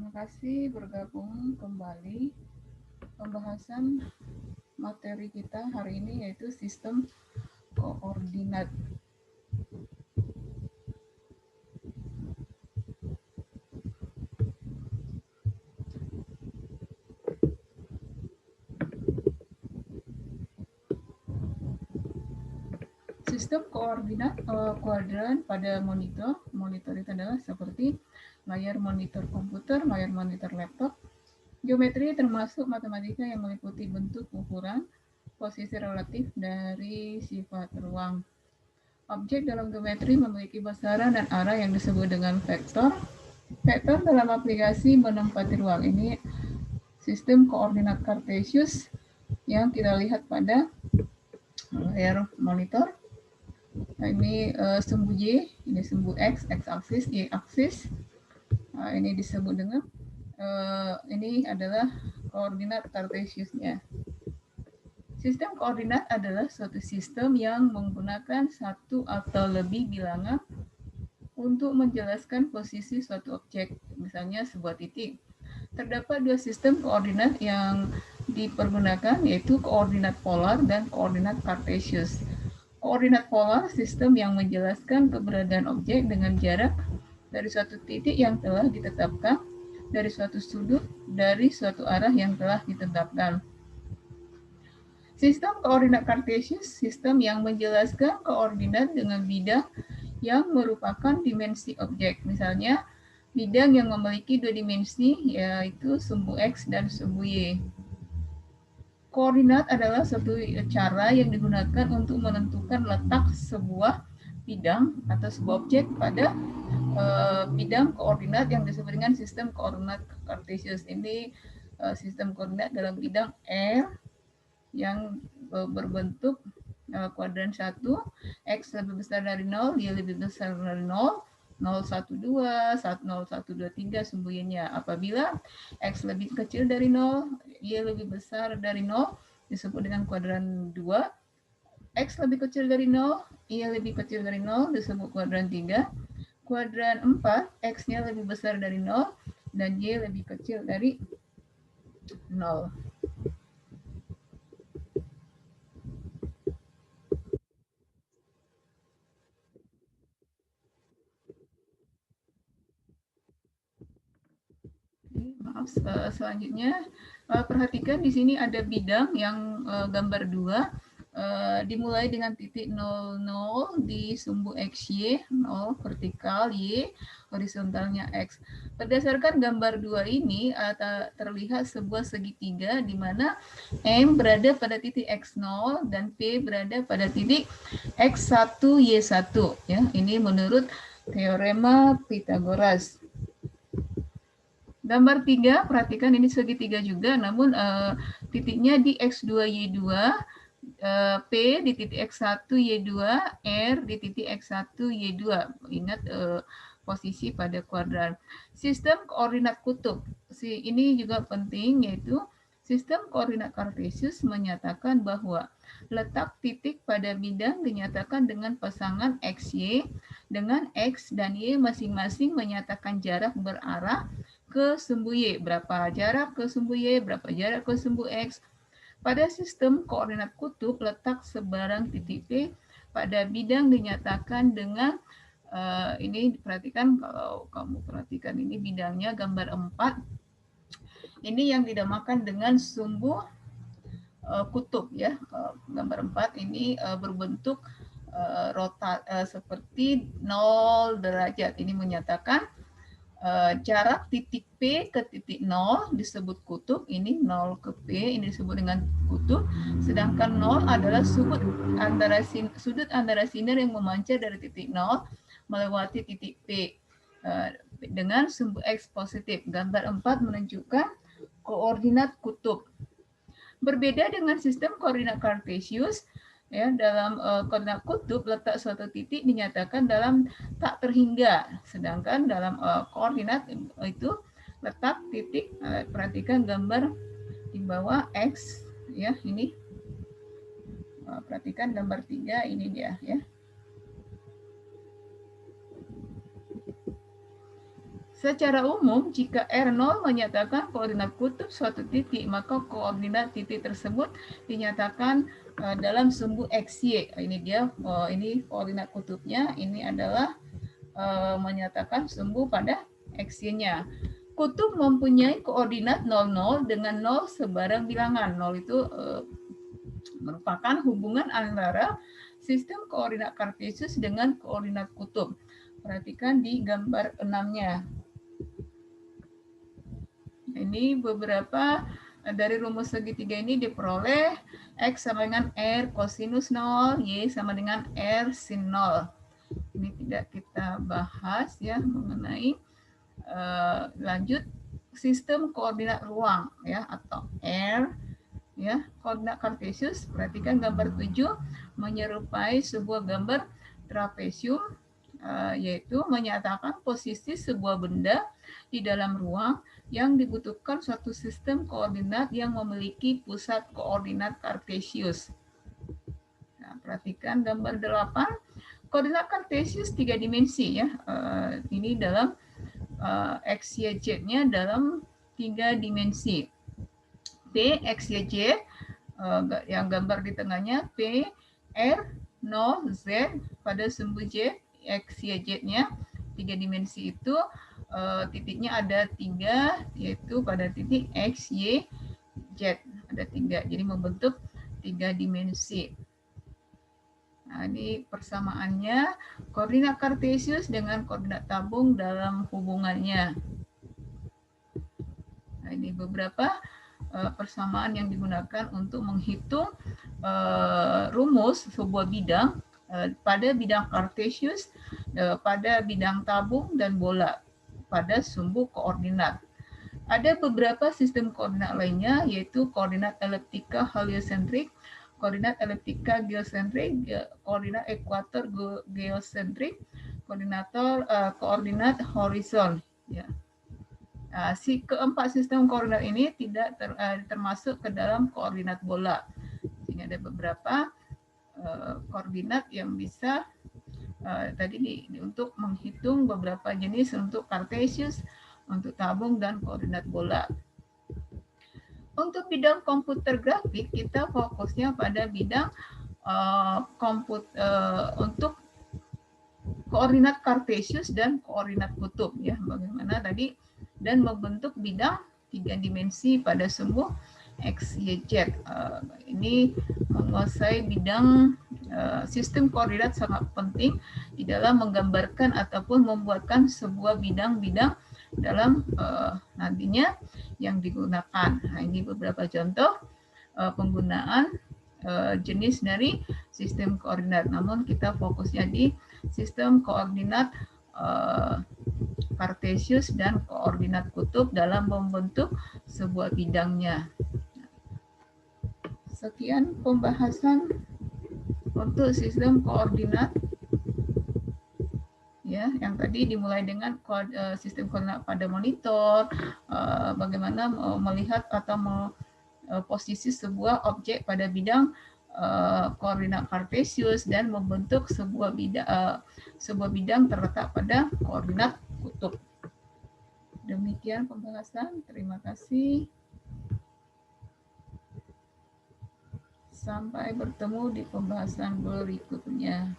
Terima kasih bergabung kembali. Pembahasan materi kita hari ini yaitu sistem koordinat. Sistem koordinat kuadran pada monitor. Monitor itu adalah seperti layar monitor komputer, layar monitor laptop. Geometri termasuk matematika yang meliputi bentuk, ukuran, posisi relatif dari sifat ruang. Objek dalam geometri memiliki besaran dan arah yang disebut dengan vektor. Vektor dalam aplikasi menempati ruang. Ini sistem koordinat Cartesius yang kita lihat pada layar monitor. Nah, ini sumbu Y, ini sumbu X, X-aksis, Y-aksis. Nah, ini disebut dengan ini adalah koordinat Cartesiusnya. Sistem koordinat adalah suatu sistem yang menggunakan satu atau lebih bilangan untuk menjelaskan posisi suatu objek, misalnya sebuah titik. Terdapat dua sistem koordinat yang dipergunakan, yaitu koordinat polar dan koordinat Cartesius. Koordinat polar sistem yang menjelaskan keberadaan objek dengan jarak dari suatu titik yang telah ditetapkan, dari suatu sudut, dari suatu arah yang telah ditetapkan. Sistem koordinat Cartesius, sistem yang menjelaskan koordinat dengan bidang yang merupakan dimensi objek. Misalnya, bidang yang memiliki dua dimensi, yaitu sumbu X dan sumbu Y. Koordinat adalah suatu cara yang digunakan untuk menentukan letak sebuah bidang atau sebuah objek pada bidang koordinat yang disebut dengan sistem koordinat Cartesius. Ini sistem koordinat dalam bidang R yang berbentuk kuadran 1, X lebih besar dari 0, Y lebih besar dari 0, 012, 0,123 sumbunya. Apabila X lebih kecil dari 0, Y lebih besar dari 0, disebut dengan kuadran 2. X lebih kecil dari 0, Y lebih kecil dari 0, disebut kuadran 3. Kuadran 4, X-nya lebih besar dari 0, dan Y lebih kecil dari 0. Maaf, selanjutnya perhatikan di sini ada bidang yang gambar 2, dimulai dengan titik 00 di sumbu XY, 0 vertikal, Y horizontalnya X. Berdasarkan gambar 2 ini terlihat sebuah segitiga di mana M berada pada titik X0 dan P berada pada titik X1, Y1. Ya, ini menurut teorema Pythagoras. Gambar 3, perhatikan ini segitiga juga, namun titiknya di X2, Y2, P di titik X1, Y2, R di titik X1, Y2. Ingat posisi pada kuadran. Sistem koordinat kutub. Ini juga penting, yaitu sistem koordinat Cartesius menyatakan bahwa letak titik pada bidang dinyatakan dengan pasangan XY, dengan X dan Y masing-masing menyatakan jarak berarah ke sumbu Y. Berapa jarak ke sumbu Y, berapa jarak ke sumbu X. Pada sistem koordinat kutub, letak sebarang titik P pada bidang dinyatakan dengan ini perhatikan, kalau kamu perhatikan ini bidangnya gambar 4. Ini yang dinamakan dengan sumbu kutub ya. Gambar 4 ini berbentuk seperti 0 derajat. Ini menyatakan jarak titik P ke titik 0 disebut kutub, ini 0 ke P ini disebut dengan kutub, sedangkan 0 adalah sudut antara sinar yang memancar dari titik 0 melewati titik P dengan sumbu X positif. Gambar 4 menunjukkan koordinat kutub. Berbeda dengan sistem koordinat Cartesius, ya, dalam koordinat kutub letak suatu titik dinyatakan dalam tak terhingga, sedangkan dalam koordinat itu letak titik, perhatikan gambar di bawah X ya, ini perhatikan gambar 3, ini dia ya. Secara umum, jika R0 menyatakan koordinat kutub suatu titik, maka koordinat titik tersebut dinyatakan dalam sumbu XY. Ini dia, ini koordinat kutubnya, ini adalah menyatakan sumbu pada XY-nya. Kutub mempunyai koordinat 00 dengan 0 sebarang bilangan. 0 itu merupakan hubungan antara sistem koordinat kartesius dengan koordinat kutub. Perhatikan di gambar 6-nya. Ini beberapa dari rumus segitiga ini diperoleh X sama dengan R kosinus 0, Y sama dengan R sin 0. Ini tidak kita bahas ya mengenai lanjut sistem koordinat ruang ya atau R ya, koordinat kartesius. Perhatikan gambar 7 menyerupai sebuah gambar trapesium, yaitu menyatakan posisi sebuah benda di dalam ruang yang dibutuhkan suatu sistem koordinat yang memiliki pusat koordinat kartesius. Nah, perhatikan gambar 8, koordinat kartesius 3 dimensi ya. Ini dalam X, Y, Z-nya dalam 3 dimensi. P, X, Y, Z, yang gambar di tengahnya P, R, 0, Z pada sumbu Z, X, Y, Z-nya 3 dimensi itu titiknya ada 3, yaitu pada titik X, Y, Z ada 3, jadi membentuk 3 dimensi. Nah, ini persamaannya koordinat kartesius dengan koordinat tabung dalam hubungannya. Nah, ini beberapa persamaan yang digunakan untuk menghitung rumus sebuah bidang pada bidang kartesius, pada bidang tabung dan bola pada sumbu koordinat. Ada beberapa sistem koordinat lainnya, yaitu koordinat eliptika heliosentrik, koordinat eliptika geosentrik, koordinat ekuator geosentrik, koordinat horizon. Ya. Si keempat sistem koordinat ini tidak termasuk ke dalam koordinat bola. Sehingga ada beberapa koordinat yang bisa tadi untuk menghitung beberapa jenis untuk kartesius, untuk tabung dan koordinat bola. Untuk bidang komputer grafik kita fokusnya pada bidang untuk koordinat kartesius dan koordinat kutub ya, bagaimana tadi, dan membentuk bidang 3 dimensi pada sumbu X, Y, Z. Ini menguasai bidang sistem koordinat sangat penting di dalam menggambarkan ataupun membuatkan sebuah bidang-bidang dalam nantinya yang digunakan. Nah, ini beberapa contoh penggunaan jenis dari sistem koordinat. Namun kita fokusnya di sistem koordinat kartesius dan koordinat kutub dalam membentuk sebuah bidangnya. Sekian pembahasan untuk sistem koordinat ya, yang tadi dimulai dengan sistem koordinat pada monitor, bagaimana melihat atau posisi sebuah objek pada bidang koordinat kartesius dan membentuk sebuah bidang terletak pada koordinat kutub. Demikian pembahasan. Terima kasih. Sampai bertemu di pembahasan berikutnya.